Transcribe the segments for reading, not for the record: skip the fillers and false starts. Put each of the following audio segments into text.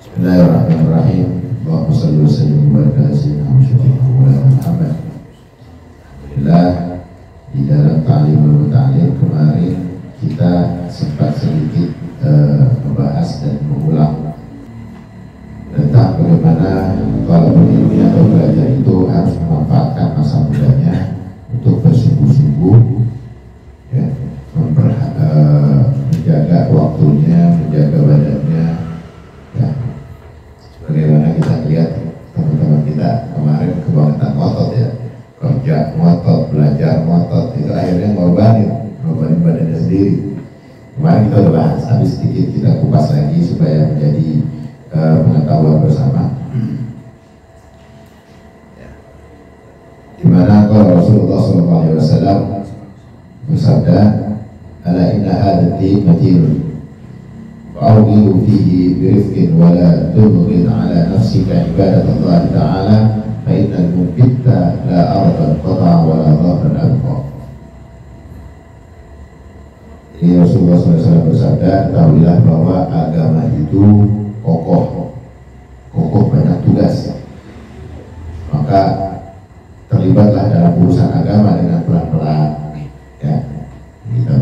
Bismillahirrahmanirrahim. Allahumma shalli wa sallim wa barik ala sayyidina Muhammad. Alhamdulillah, di dalam ta'lim wa ta'lim kemarin kita sempat sedikit membahas dan mengulang tentang bagaimana talabul ilmi atau belajar itu harus memanfaatkan masa mudanya untuk bersungguh-sungguh, ya, menjaga waktunya, menjaga badannya, ya. Bagaimana kita lihat teman-teman kita kemarin kebangetan ngotot, ya, kerja ngotot, belajar ngotot, itu akhirnya ngorbanin badannya sendiri. Kemarin kita udah bahas, tapi sedikit kita kupas lagi supaya menjadi pengetahuan bersama. Di mana kalau Rasulullah SAW bersabda, "Ala inna hadha ad-din matin, fa'awwilu fihi birifqin wa la tubghid ala nafsika ibadatallah ta'ala, fa innal mubtitta la ardan qata'a wa la dhahran abqa." Jadi Rasulullah SAW bersabda, ketahuilah bahwa agama itu kokoh banyak tugas, maka terlibatlah dalam urusan agama dengan pelan-pelan, ya. Kita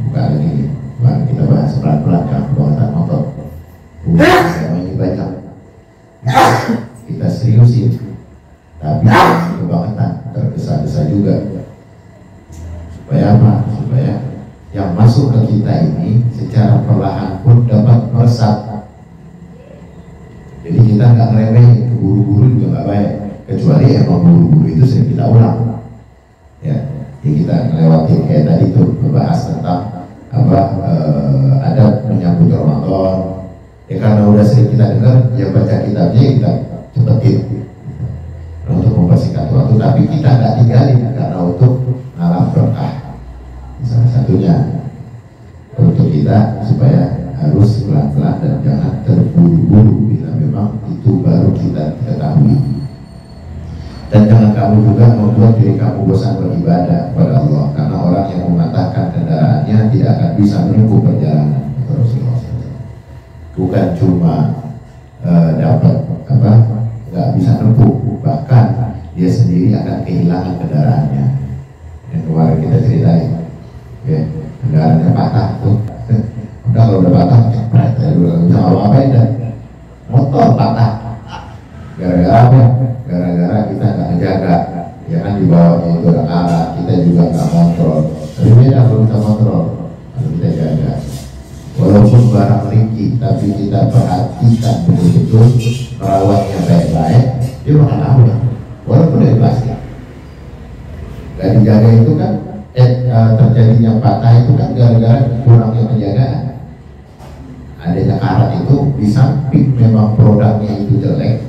buka lagi, kita bahas pelan-pelan, jangan kebangetan motor. Urusan agama ini banyak, kita seriusin, tapi kebangetan, tergesa-gesa juga. Supaya apa? Supaya yang masuk ke kita ini secara perlahan pun dapat meresap. Jadi kita nggak ngeremehin, keburu-buru juga nggak baik, kecuali emang buru-buru itu sering kita ulang, ya. Jadi kita melewati kayak tadi tuh membahas tentang adab menyambut Ramadan, ya, karena udah sering kita dengar, ya baca kitabnya kita cepetin untuk mempersingkat waktu, tapi kita nggak tinggalin karena untuk ngalah berkah. Salah satunya untuk kita supaya harus pelan-pelan dan jangan terburu-buru bila memang itu baru kita ketahui. Dan jangan kamu juga membuat diri kamu bosan beribadah kepada Allah, karena orang yang mematahkan kendaraannya tidak akan bisa menempuh perjalanan. Rasulullah SAW bukan cuma dapat nggak bisa menempuh, bahkan dia sendiri akan kehilangan kendaraannya. Yang kemarin kita ceritain, ya, kendaraannya patah tuh. Udah kalau udah patah, cepet ya, udah nggak bisa apa-apain dah. Motor patah, gara-gara apa? Gara-gara kita nggak ngejaga, ya kan, di bawahnya itu ada alat, kita juga nggak kontrol. Tapi beda kalau kita kontrol, kalau kita jaga. Walaupun barang ringkih, tapi kita perhatikan betul-betul, merawatnya baik-baik, dia bakal awet. Walaupun dari plastik, nggak dijaga itu kan, terjadinya patah itu kan gara-gara kurangnya penjagaan. Adanya karat itu di samping memang produknya itu jelek,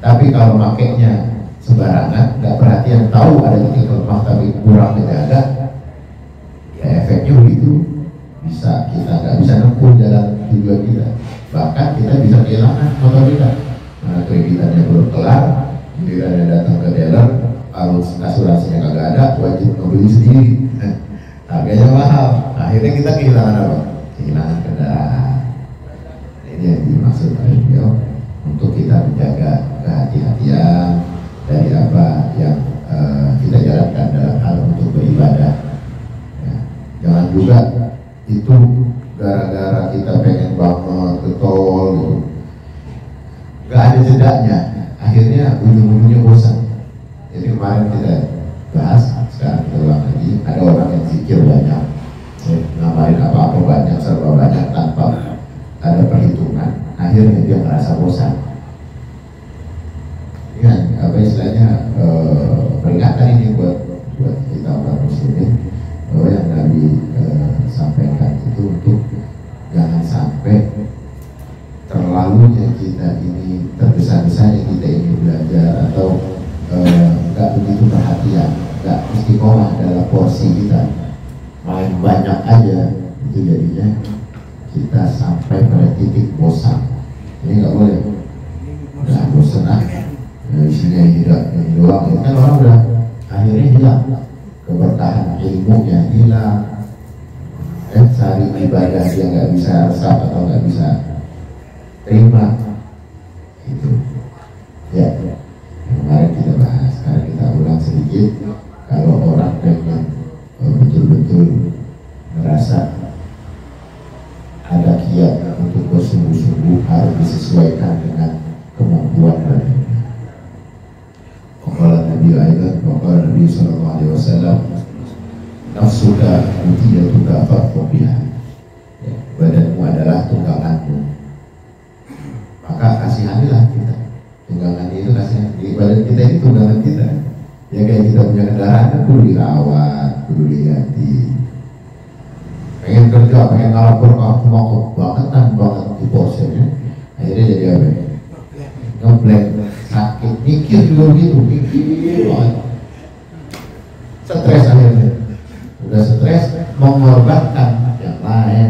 tapi kalau makainya sembarangan, nggak perhatian, tahu ada titik lemah tapi kurang menjaga, ya efeknya begitu, bisa kita nggak bisa nempuh jalan tujuan kita, bahkan kita bisa kehilangan motor kita. Nah, kreditannya belum kelar, gilirannya datang ke dealer, kalau asuransinya kagak ada, wajib membeli sendiri, harganya mahal, akhirnya kita kehilangan apa? Kehilangan kendaraan. Ini yang dimaksud oleh beliau, untuk kita menjaga kehati-hatian dari apa yang kita jalankan dalam hal untuk beribadah, ya. Jangan juga itu gara-gara kita pengen banget ke tol gitu, gak ada jedanya, akhirnya ujung-ujungnya bosan. Jadi kemarin kita bahas, sekarang kita ulang lagi, ada orang yang zikir banyak, nambahin apa-apa banyak, serba banyak tanpa ada perhitungan, akhirnya dia merasa bosan. Ya, apa istilahnya, peringatan ini buat kita umat muslimin, bahwa yang Nabi sampaikan itu untuk jangan sampai terlalunya kita ini, tergesa-gesanya kita ini belajar, atau nggak begitu perhatian, nggak istiqomah dalam porsi kita, main banyak aja, itu jadinya kita sampai pada titik bosan. Ini nggak boleh, udah bosan isinya tidak ini doang, itu kan orang udah akhirnya hilang keberkahan ilmunya, hilang sehari ibadah dia nggak bisa resap atau nggak bisa terima, Itu ya, kemarin kita bahas, sekarang kita ulang sedikit. Kalau orang pengen betul-betul merasa ada kiat untuk bersungguh-sungguh, harus disesuaikan dengan kemampuan badannya. Qala Nabi Aidan, qala Nabi sallallahu alaihi wasallam, nafsuka mutiyatuka fa'fu biha. Badanmu adalah tungganganmu, maka kasihanilah kita. Tunggangan itu kasihan. Di badan kita ini tunggangan kita. Ya kayak kita punya kendaraan kan perlu dirawat, perlu diganti. Pengen kerja, pengen ngalapor ke aku mau banget di posnya. Akhirnya jadi apa? Ngeblank, sakit, mikir juga gitu, mikir banget. Stres akhirnya. Udah stres, mengorbankan yang lain.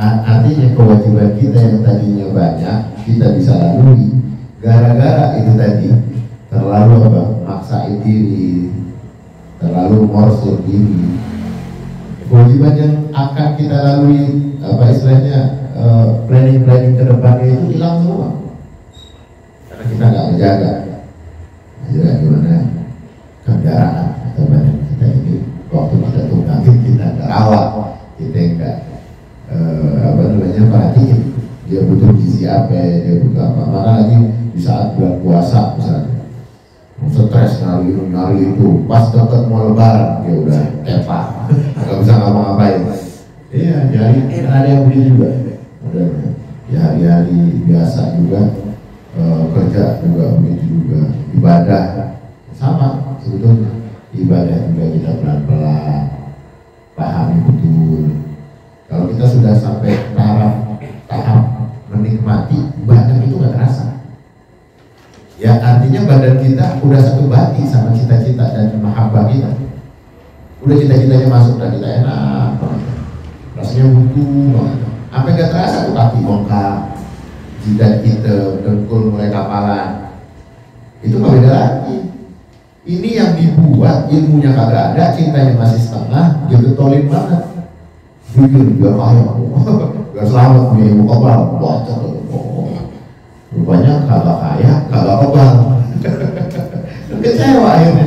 Artinya kewajiban kita yang tadinya banyak, kita bisa lalui. Gara-gara itu tadi, terlalu apa? Maksain diri, terlalu morsir diri. Kewajiban yang akan kita lalui, apa istilahnya, planning ke depannya itu hilang semua. Karena kita nggak menjaga. Nah, gimana kendaraan atau badan kita ini, waktu kita tunggangin kita nggak rawat, kita nggak perhatiin dia butuh gizi apa, dia butuh apa. Mana lagi di saat bulan puasa misalnya, stres nyari itu, pas dekat mau lebaran dia udah tepak, nggak bisa ngapa-ngapain. Iya, jadi ada yang begini juga. Ada ya, hari-hari biasa juga, kerja juga begitu juga, ibadah sama sebetulnya. Ibadah juga kita pelan-pelan pahami betul. Kalau kita sudah sampai tahap menikmati, badan itu nggak terasa. Ya artinya badan kita udah satu bati sama cita-cita dan mahabbah kita. Udah cita-citanya masuk dan kita enak, rasanya butuh banget. Sampai nggak terasa tuh kaki bongkar, jidat kita dengkul mulai kapalan. Itu nggak beda lagi. Ini yang dibuat ilmunya kagak ada, cintanya masih setengah, dia getolin banget. Pikir biar kaya, biar selamat punya ilmu kebal, bocor. Rupanya kagak kaya, kagak kebal. Kecewa akhirnya.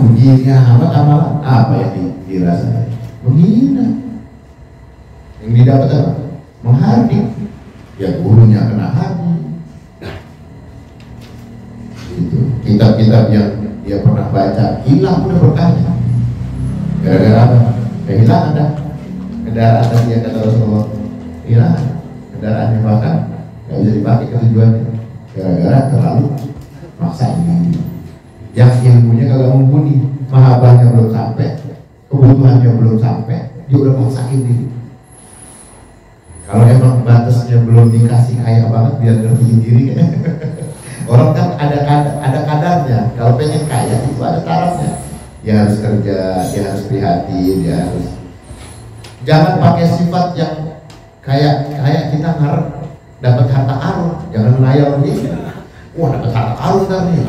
Begini amat amalan, apa yang dirasa? Menghina. Yang didapat apa? Menghardik. Ya gurunya kena hardik. Itu kitab-kitab yang dia pernah baca hilang udah berkahnya. Gara-gara apa? Kehilangan dah kendaraan tadi yang kata Rasulullah, hilang kendaraannya, bahkan nggak bisa dipakai ke tujuannya gara-gara terlalu maksa ini. Yang ilmunya kagak mumpuni, mahabbahnya belum sampai, kebutuhannya belum sampai, dia udah maksain diri. Kalau emang batasnya belum dikasih kaya banget biar ngertiin diri kan. Orang kan ada kadarnya. Kalau pengen kaya itu ada tarafnya. Dia harus kerja, dia harus prihatin, dia harus. Jangan pakai sifat yang kayak kita ngarep dapat harta karun, jangan menayal begitu. Wah, dapat harta karun kan nih.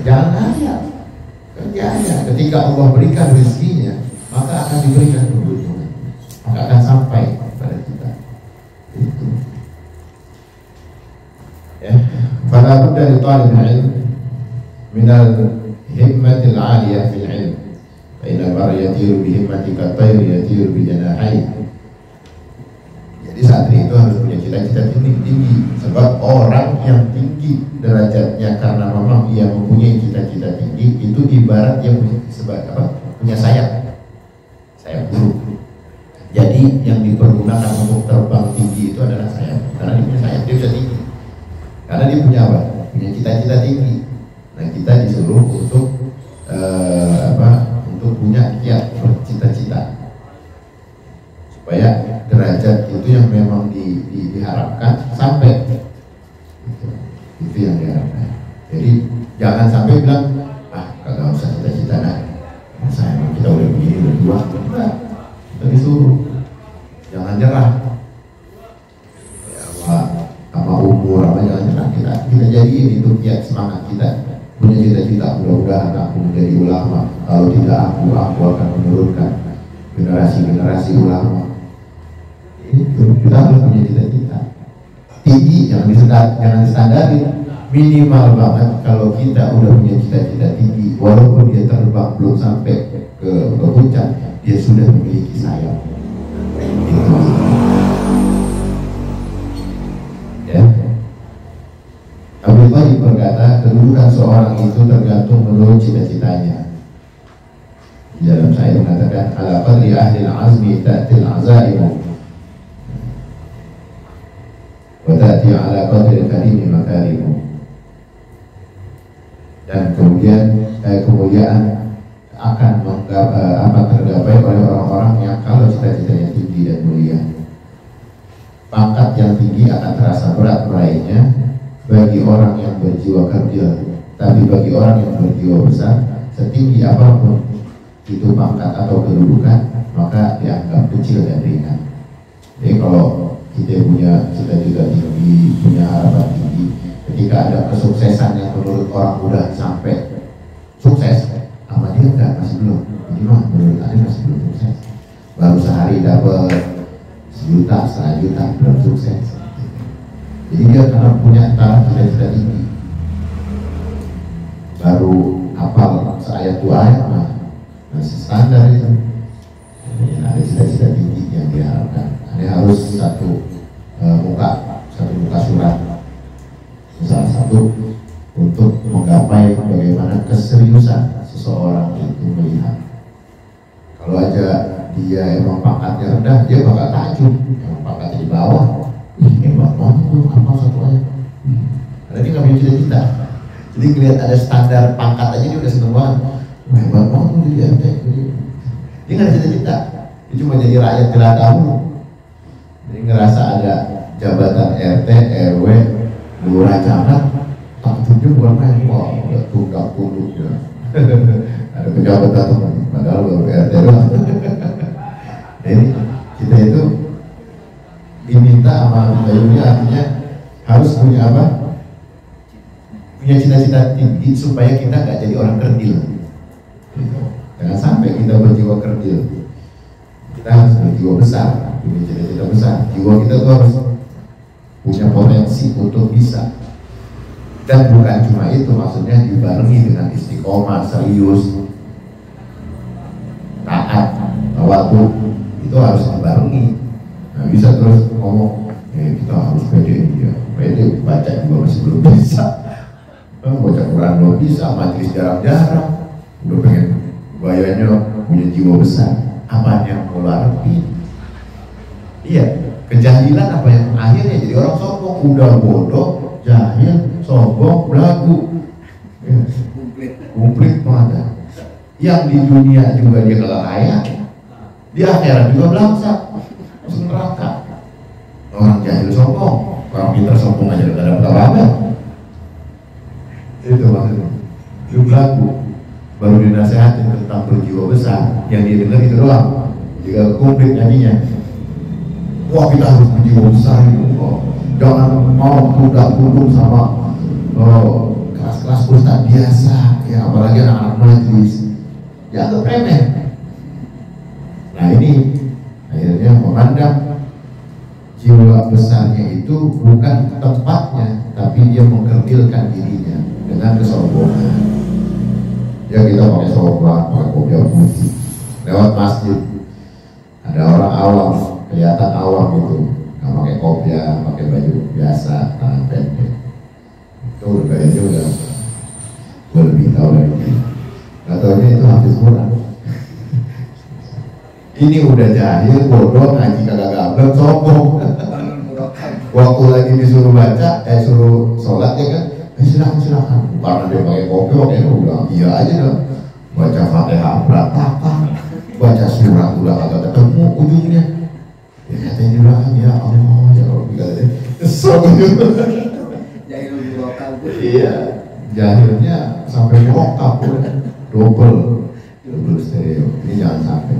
Jangan hayal. Kerja aja. Ketika Allah berikan rezekinya, maka akan diberikan kebutuhan, maka akan sampai pada kita. Itu. Ya, fala budda li talib ilm minal himmatil 'aliyah fil 'ilm. Fa inna al-mar'a yatiru bi himmatika at-tayr yatiru bi janahihi. Jadi santri itu harus punya cita-cita tinggi, sebab orang yang tinggi derajatnya karena memang ia mempunyai cita-cita tinggi, itu ibarat dia punya sayap burung. Jadi yang dipergunakan untuk terbang tinggi itu adalah sayap, karena dia punya sayap, dia bisa tinggi. Karena dia punya apa? Punya cita-cita tinggi. Nah, kita disuruh untuk untuk punya kiat bercita-cita supaya derajat itu yang memang diharapkan sampai. Itu yang diharapkan. Jadi jangan sampai bilang, kagak usah cita-cita dah. Masa emang kita udah begini berdua? Enggak. Kita disuruh jangan nyerah. Ya Allah, sama umur apa jangan nyerah. Kita jadiin itu kiat semangat kita. Punya cita-cita, mudah-mudahan aku menjadi ulama. Kalau tidak aku akan menurunkan generasi ulama. Itu kita harus punya cita-cita. tinggi, jangan distandarin. Minimal banget kalau kita udah punya cita-cita tinggi, walaupun dia terbang belum sampai ke puncak, dia sudah memiliki sayap. Itu ya. Abu Thalib berkata, kedudukan seorang itu tergantung menurut cita-citanya. Di dalam saya mengatakan, ala qadri ahli al-azmi ta'til azaimu wa ta'ti ala qadri al-karimi makarimu. Dan kemuliaan akan tergapai oleh orang-orang yang kalau cita-citanya tinggi dan mulia. Pangkat yang tinggi akan terasa berat meraihnya bagi orang yang berjiwa kerdil, tapi bagi orang yang berjiwa besar, setinggi apapun itu pangkat atau kedudukan, maka dianggap kecil dan ringan. Jadi kalau kita punya cita-cita tinggi, punya harapan tinggi, ketika ada kesuksesan yang menurut orang mudah sampai sukses, sama dia enggak, masih belum. Ini mah menurut Anda masih belum sukses. Baru sehari dapat 1 juta, 1,5 juta, belum sukses. Jadi dia karena punya taraf cita-cita tinggi, baru hafal seayat 2 ayat mah masih standar itu. Jadi ada cita-cita tinggi yang diharapkan. Ada harus satu muka surat. Salah satu untuk menggapai bagaimana keseriusan seseorang itu melihat. Kalau aja dia emang pangkatnya rendah, dia bakal takjub. Emang pangkatnya di bawah, hebat banget tuh, apa satu aja. Karena dia nggak punya cita-cita. Jadi ngeliat ada standar pangkat aja dia udah seneng banget. Hebat banget tuh jadi RT. Dia nggak ada cita-cita. Dia cuma jadi rakyat jelata dulu. Jadi ngerasa ada jabatan RT, RW, lurah camat, tak tunjuk bukan main. Wah, udah tunggak tunduk ya. Ada pejabat datang, padahal baru RT doang. Jadi kita itu diminta sama Bayunya, artinya harus punya apa? Punya cita-cita tinggi supaya kita nggak jadi orang kerdil. Jangan sampai kita berjiwa kerdil. Kita harus berjiwa besar, punya cita-cita besar. Jiwa kita tuh harus punya potensi untuk bisa. Dan bukan cuma itu, maksudnya dibarengi dengan istiqomah, serius, taat, waktu, itu harus dibarengi. Nah, bisa terus ngomong, kita harus pede ya. Pede baca juga masih belum bisa. Baca Quran belum bisa, majelis jarang-jarang. Udah pengen gayanya punya jiwa besar. Apa yang mau larapin? Iya, kejahilan apa yang akhirnya jadi orang sombong, udah bodoh, jahil, sombong, belagu, komplit mana? Yang di dunia juga dia kalah kaya, di akhirat juga belangsa, masuk neraka. Orang jahil sombong, orang pintar sombong aja gak dapat apa-apa. Itu maksudnya. Dia belagu, baru dinasihatin tentang berjiwa besar, yang dia dengar itu doang. Jika komplit nyanyinya, wah kita harus berjiwa besar itu. Jangan mau tunduk sama kelas-kelas ustadz biasa, ya apalagi anak-anak majlis, dianggap remeh. Nah ini akhirnya memandang jiwa besarnya itu bukan tempatnya, tapi dia mengkerdilkan dirinya dengan kesombongan. Ya kita pakai sorban, pakai kopiah putih, lewat masjid ada orang awam, kelihatan awam gitu, nggak pakai kopiah, pakai baju biasa, tangan pendek. Itu gayanya udah gue lebih tahu dari ini. Gak taunya itu hafiz Quran. Ini udah jahil, bodoh, ngaji kagak gablang, sombong. Waktu lagi disuruh baca, suruh sholat ya kan, silakan. Karena dia pakai kopiah, dia udah iya aja dong. Baca Fatihah berantakan, baca surat udah kagak ketemu ujungnya. Ya katanya di belakang, ya Allah, ya Rabbi, katanya sombong. Iya, jahilnya sampai nyokap, double stereo. Ini jangan sampai.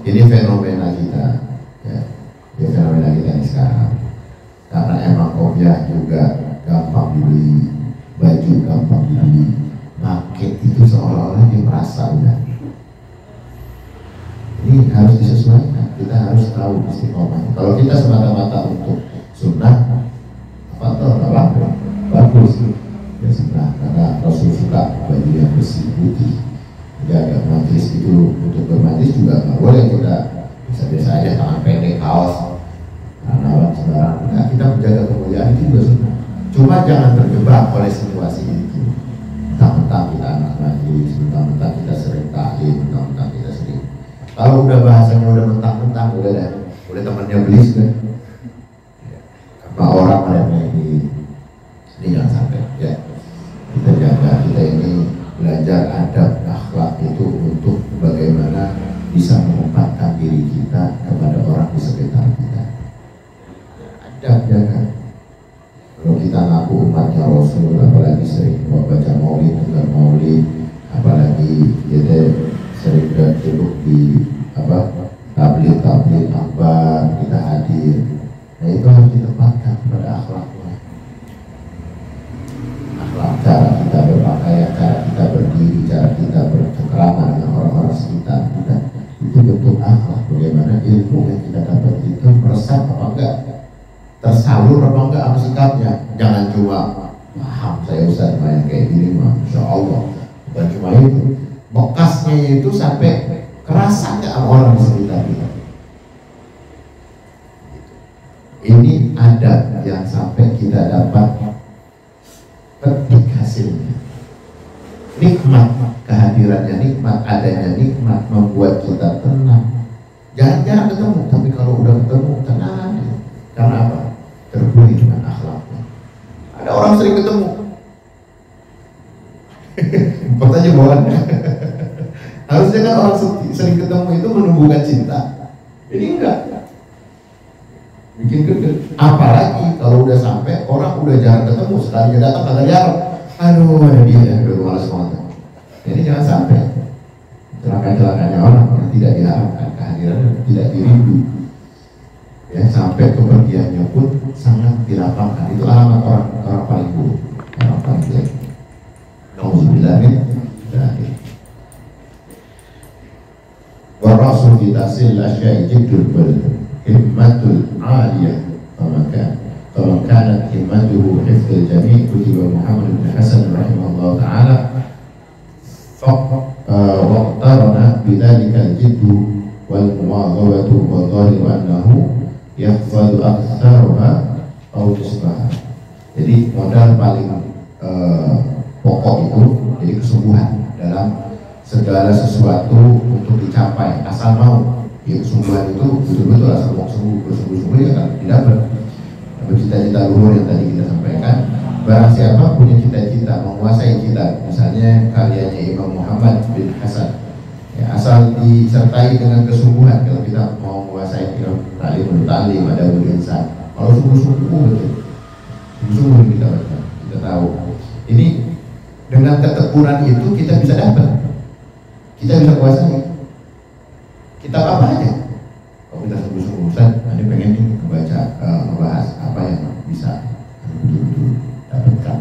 Ini fenomena kita, ya fenomena kita ini sekarang. Karena emang kopiah juga gampang dibeli, baju gampang dibeli, paket itu seolah-olah dia merasa udah. Ini harus disesuaikan. Kita harus tahu istiqomah. Kalau kita semata-mata untuk sunnah, Fatah apa? Bagus. Ya sudah, karena Rasul suka baju yang bersih putih. Jadi ada majlis itu, untuk bermajlis juga nggak boleh kita biasa-biasa aja tangan pendek, kaos, karena sembarang. Nah, kita menjaga kemuliaan itu juga sunnah. Cuma jangan terjebak oleh situasi itu. Mentang-mentang kita anak majlis, mentang-mentang kita sering taklim, mentang-mentang kita sering. Kalau udah bahasanya udah mentang-mentang, udah dah, udah temannya beli sudah. Karena orang remeh ini jangan sampai ya. Kita jaga, kita ini belajar adab akhlak itu untuk bagaimana bisa menempatkan diri kita kepada orang di sekitar kita. Adab jaga. Kalau kita ngaku umatnya Rasul, apalagi sering baca maulid, dengar maulid, apalagi kita sering duduk di tabligh akbar, kita hadir. Nah itu harus ditempatkan pada akhlaknya. Akhlak, cara kita berpakaian, cara kita berdiri, cara kita bercengkrama dengan orang-orang sekitar kita, itu bentuk akhlak. Bagaimana ilmu yang kita dapat itu meresap apa enggak, tersalur apa enggak sama sikapnya. Jangan cuma paham saya Ustaz main kayak gini mah Insya Allah, bukan cuma itu, bekasnya itu sampai kerasa nggak sama orang di sekitar kita. Ini adab yang sampai kita dapat petik hasilnya. Nikmat kehadirannya, nikmat adanya, nikmat membuat kita tenang. Jarang-jarang ketemu, tapi kalau udah ketemu tenang. Karena apa? Terbuai dengan akhlaknya. Ada orang sering ketemu, pertanyaan bawaannya. Harusnya kan orang sering ketemu itu menumbuhkan cinta. Ini enggak, bikin gede. Apalagi kalau udah sampai orang udah jarang ketemu, sekalinya datang kagak jarang. Aduh, ada dia, udah malas banget. Jadi jangan sampai celaka-celakanya orang tidak diharapkan, kehadirannya tidak dirindu. Ya, sampai kepergiannya pun sangat dilapangkan. Itu alamat orang paling buruk, orang paling jelek. Nauzubillah min dzalik. Wa rasul fi tahsil asya'i jiddul wal himmatul 'aliyah. Faman kanat himmatuhu hifdzul jami' kutiba Muhammad bin Hasan rahimahullah ta'ala waqtarana bidzalika al-jiddu wal muwadhabatu wa dhahiru annahu yahfadhu aktsaruha aw nisbaha. Jadi modal paling pokok itu jadi kesungguhan dalam segala sesuatu untuk dicapai, asal mau. Ya, kesungguhan itu betul-betul asal mau bersungguh-sungguh ya kan didapat. Cita-cita luhur yang tadi kita sampaikan. Barang siapa punya cita-cita menguasai kitab, misalnya karyanya Imam Muhammad bin Hasan, ya, asal disertai dengan kesungguhan. Kalau kita mau menguasai ilmu ta'lim ada insan, kalau sungguh-sungguh betul, sungguh kita baca, kita tahu. Ini dengan ketekunan itu kita bisa dapat, kita bisa kuasai. Kitab apa aja, kalau kita sungguh-sungguh, Ustaz, ini pengen nih membaca, membahas apa yang bisa betul-betul dapatkan.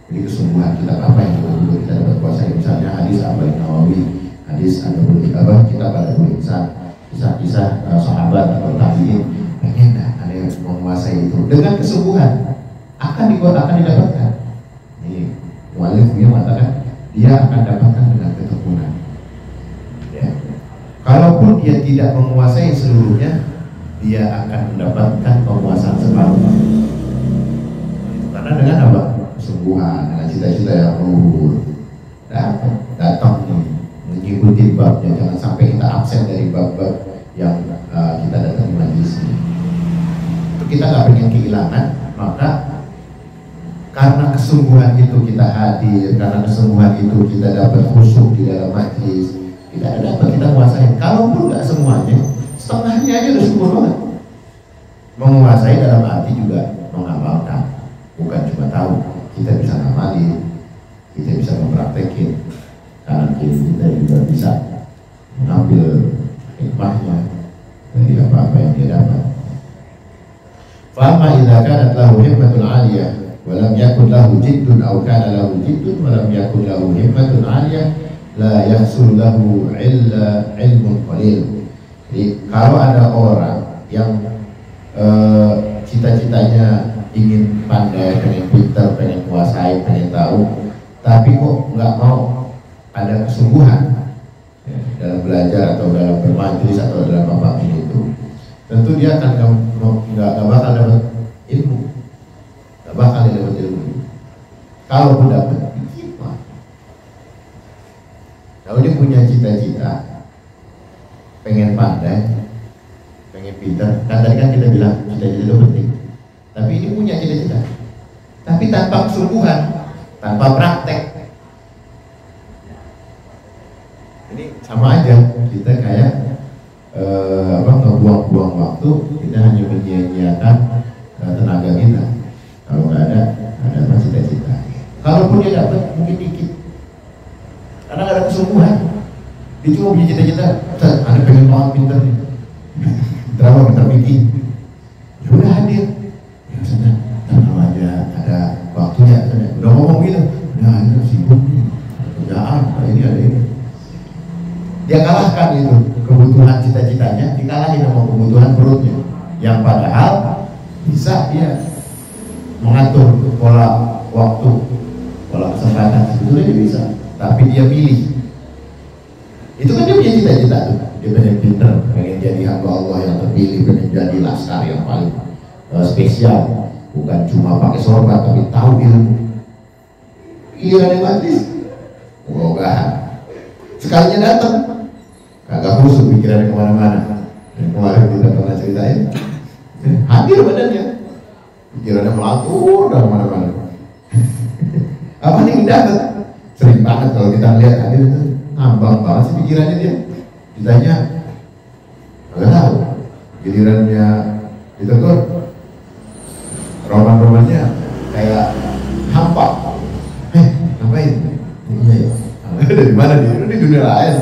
Jadi kesungguhan kitab apa yang betul-betul kita dapat kuasai. Misalnya hadis Arba'in Nawawi, hadis kitab Adabul Ihsan, kisah-kisah sahabat atau tabi'in, pengen ada yang menguasai itu dengan kesungguhan akan didapatkan. Ini mu'alif dia mengatakan dia akan dapatkan dengan ketekunan. Ya. Kalaupun dia tidak menguasai seluruhnya, dia akan mendapatkan penguasaan separuh. Karena dengan apa? Kesungguhan, dengan cita-cita yang luhur. Datang nih, mengikuti babnya, jangan sampai kita absen dari bab-bab yang kita datang di majelis ini. Itu kita nggak pengen kehilangan, maka karena kesungguhan itu kita hadir, karena kesungguhan itu kita dapat khusyuk di dalam majelis, kita dapat kita kuasai. Kalaupun nggak semuanya, setengahnya aja udah syukur banget. Menguasai dalam arti juga mengamalkan, bukan cuma tahu. Kita bisa ngamalin, kita bisa mempraktekin, kanan kiri kita juga bisa mengambil hikmahnya dari apa-apa yang dia dapat. Fa'amma idza kanat lahu himmatun 'aliyah wa lam yakun lahu jiddun aw kana lahu jiddun wa lam yakun lahu himmatun 'aliyah la yahsul lahu illa ilmun qalil. Jadi kalau ada orang yang cita-citanya ingin pandai, pengen pintar, pengen kuasai, pengen tahu, tapi kok nggak mau ada kesungguhan ya, dalam belajar atau dalam bermajelis atau dalam apapun itu, tentu dia akan nggak bakal dapat ilmu, nggak bakal dapat ilmu. Kalaupun dapat, gimana? Kalau dia punya cita-cita, pengen pandai, pengen pintar, kan tadi kan kita bilang cita-cita itu penting. Tapi ini punya cita-cita, tapi tanpa kesungguhan, tanpa praktek. Ini sama aja, kita kayak ngebuang-buang waktu, kita hanya menyia-nyiakan tenaga kita. Kalau nggak ada apa cita-cita. Kalaupun dia dapat mungkin dikit, karena nggak ada kesungguhan. Dia cuma punya cita-cita, ada pengen banget pintar nih, drama pintar bikin, ya udah hadir. Ya sudah, kalau aja ada waktunya, udah ngomong gitu, udah ini sibuk nih, kerjaan, ini ada ini. Dia kalahkan itu kebutuhan cita-citanya, dikalahin sama kebutuhan perutnya, yang padahal bisa dia mengatur pola waktu, pola kesempatan, sebetulnya dia bisa, tapi dia pilih. Itu kan dia punya cita-cita tuh, dia pengen pinter, pengen jadi hamba Allah yang terpilih, pengen jadi laskar yang paling spesial, bukan cuma pakai sorban tapi tahu ilmu. Iya nih matis, sekalinya datang, kagak khusus pikirannya kemana-mana. Yang kemarin kita pernah ceritain, hadir badannya, pikirannya melapur dan kemana-mana. Apa nih dapat? Sering banget kalau kita lihat hadir itu ngambang banget sih pikirannya dia. Ditanya, nggak tahu. Gilirannya ditegur, roman-romannya kayak hampa. Ngapain? Iya ya. Dari mana dia? Di dunia lain.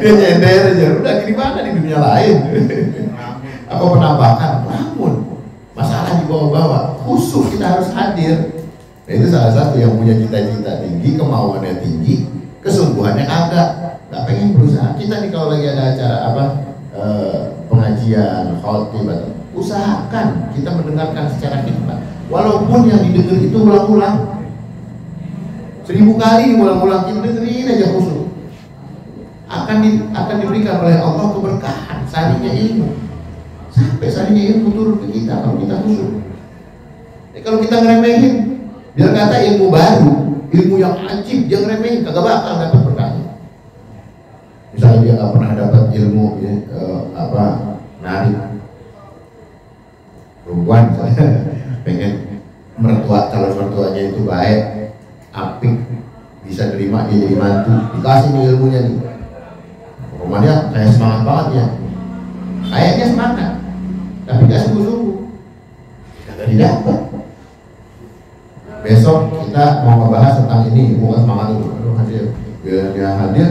Dia nyender aja. Udah gimana di dunia lain? Apa penampakan? Namun masalah dibawa-bawa. Khusus kita harus hadir. Nah, itu salah satu yang punya cita-cita tinggi, kemauannya tinggi, kesungguhannya agak. Nggak pengen berusaha. Kita nih kalau lagi ada acara pengajian, khotbah, usahakan kita mendengarkan secara hikmat. Walaupun yang didengar itu ulang-ulang. 1000 kali diulang-ulang, kita dengerin aja khusus. Akan diberikan oleh Allah keberkahan, sarinya ilmu. Sampai sarinya ilmu turun ke kita kalau kita khusus. Kalau kita ngeremehin, biar kata ilmu baru, ilmu yang ajib, dia ngeremehin, kagak bakal dapat berkahnya. Misalnya dia nggak pernah dapat ilmu narik perempuan, misalnya pengen calon mertuanya itu baik, apik, bisa terima dia jadi mantu, dikasih nih ilmunya nih. Rumahnya kayak semangat banget ya, kayaknya semangat, tapi gak sungguh-sungguh, kagak didapat. Besok kita mau ngebahas tentang ini, bukan semangat itu. Hadir, dia hadir,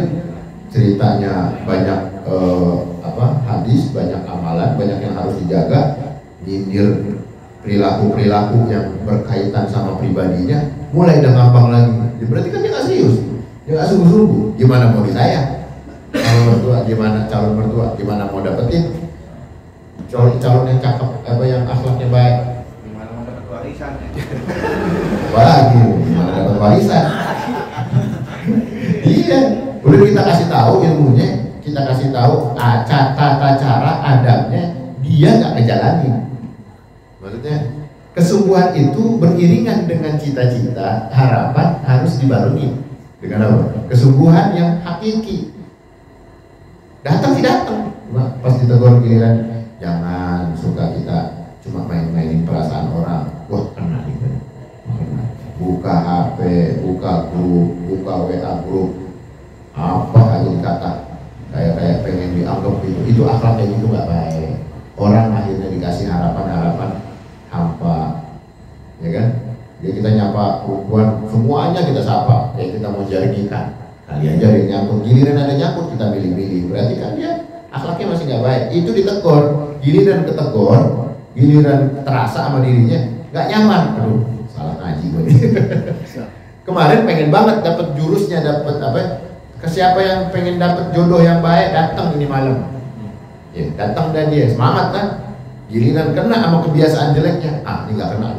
ceritanya banyak hadis, banyak amalan, banyak yang harus dijaga, nyindir perilaku-perilaku yang berkaitan sama pribadinya, mulai udah gampang lagi. Ya, berarti kan dia nggak serius, dia nggak sungguh-sungguh. Gimana mau disayang? Calon mertua, gimana mau dapetin calon yang cakep, yang akhlaknya baik? Gimana mau dapat warisan? Lagi, gimana dapat warisan? Iya, udah kita kasih tahu ilmunya, kita kasih tahu tata cara adabnya, dia nggak ngejalanin. Maksudnya kesungguhan itu beriringan dengan cita-cita, harapan harus dibarengi dengan apa? Kesungguhan yang hakiki. Datang sih datang, pas ditegur giliran, jangan suka kita cuma main-mainin perasaan orang. Wah kena gitu. Buka HP, buka grup, buka WA grup, apa aja dikata kayak pengen dianggap gitu. Itu akhlaknya gitu nggak baik. Orang akhirnya dikasih harapan hampa, ya kan? Ya kita nyapa perempuan, semuanya kita sapa, kayak kita mau jaring ikan. Kali aja ada yang nyangkut, giliran ada nyangkut kita milih-milih. Berarti kan dia akhlaknya masih nggak baik. Itu ditegur, giliran ketegur, giliran terasa sama dirinya nggak nyaman. Aduh, salah ngaji gue. Kemarin pengen banget dapat jurusnya, dapat ke siapa yang pengen dapat jodoh yang baik, datang ini malam. Ya, datang dan dia semangat kan? Giliran kena sama kebiasaan jeleknya, ini nggak kena.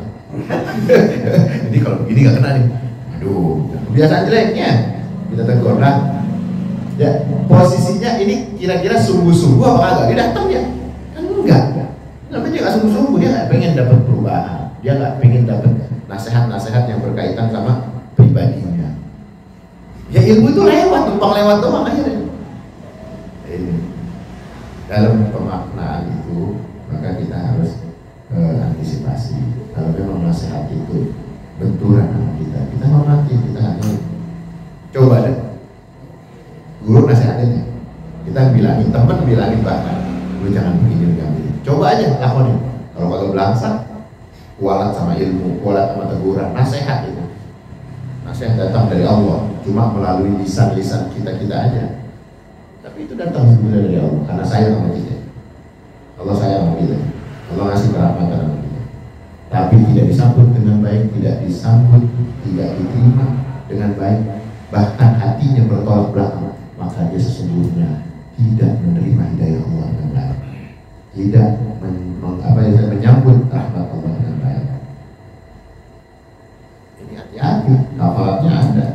Jadi kalau begini nggak kena nih. Aduh, kebiasaan jeleknya kita tegur. Nah, ya posisinya ini kira-kira sungguh-sungguh apa kagak? Dia datang ya? Kan enggak. Namanya nggak sungguh-sungguh, dia nggak pengen dapat perubahan, dia nggak pengen dapat nasihat-nasihat yang berkaitan sama pribadinya. Ya ilmu itu lewat, numpang lewat doang akhirnya. Ini dalam pemaknaan itu maka kita harus antisipasi. Kalau memang nasihat itu benturan sama kita hormati, kita hargai. Coba deh, guru nasihatin, kita bilangin, teman bilangin bahkan, lu jangan begini begini. Coba aja lakonin. Kalau kagak belangsak, kualat sama ilmu, kualat sama teguran, nasihat itu. Nasihat datang dari Allah, cuma melalui lisan-lisan kita aja. Tapi itu datang sebenarnya dari Allah, karena sayang sama kita. Allah sayang sama kita, Allah ngasih kerahmatan sama kita. Tapi tidak disambut dengan baik, tidak disambut, tidak diterima dengan baik, bahkan hatinya bertolak belakang, maka dia sesungguhnya tidak menerima hidayah Allah dengan baik, tidak menyambut rahmat Allah dengan baik. Ini hati-hati, kafalatnya ada.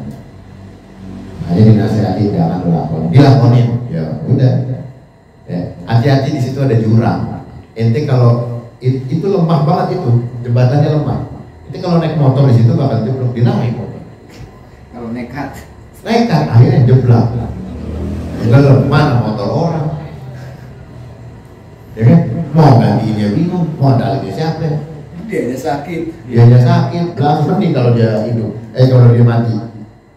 Hanya dinasihati, jangan dilakonin, ya udah. Ya, hati-hati, di situ ada jurang. Ente kalau itu lemah banget, itu jembatannya lemah. Ente kalau naik motor di situ bakal jeblok, dinaik motor. Kalau nekat Akhirnya jeblok. Enggak mana motor orang. Ya kan? Mau gantinya bingung, mau dalinya siapa? dianya sakit. Dianya sakit, langsung nih kalau dia hidup. Kalau dia mati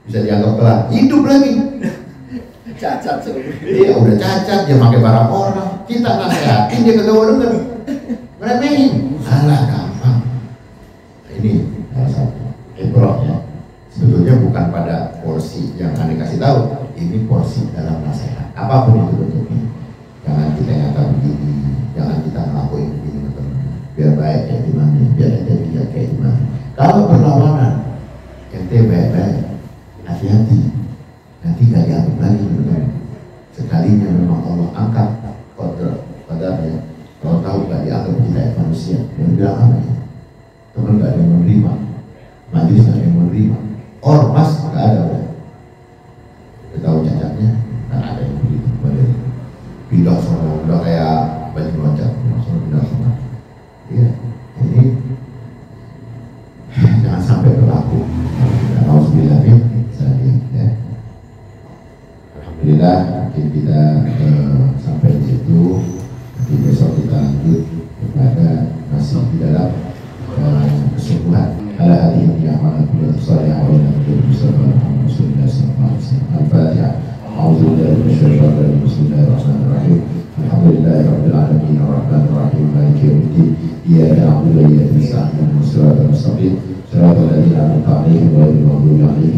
bisa dianggap pelan. Hidup lagi. Cacat sebenarnya. Iya, udah cacat, dia pakai barang orang. Kita nasihatin, dia kagak mau denger. Meremehin. Salah gampang. Ini salah satu ibrahnya. Sebetulnya bukan pada porsi yang Anda kasih tahu. Ini porsi dalam nasihat. Apapun itu bentuknya. Jangan kita nyata begini, jangan kita ngelakuin begini teman. Biar baik kayak gimana, biar ente bijak kayak gimana. Kalau berlawanan, ente baik-baik, hati-hati. Nanti gak dianggap lagi benar. Sekalinya memang Allah angkat qadarnya. Kalau tahu gak dianggap kita manusia, yang bilang apa ya? Teman gak ada yang menerima, majelis gak ada yang menerima, ormas gak ada. Kita tahu cacatnya, kan ada yang begitu. Pindah semua, udah kayak baju loncat, langsung pindah semua. Iya, ini jangan sampai berlaku. Alhamdulillah ya. Alhamdulillah mungkin kita sampai di situ. Nanti besok kita lanjut kepada masih di dalam kesungguhan. Ala hadirin yang amanah bila salih awalnya untuk bersama Rasulullah SAW. Al-Fatihah. A'udzu billahi minasyaitonir rajim. Bismillahirrahmanirrahim. Alhamdulillahirabbil alamin arrahmanir rahim maliki yaumiddin. Iyyaka na'budu wa iyyaka nasta'in ihdinas siratal mustaqim. Shiratal ladzina an'amta 'alaihim ghairil maghdubi 'alaihim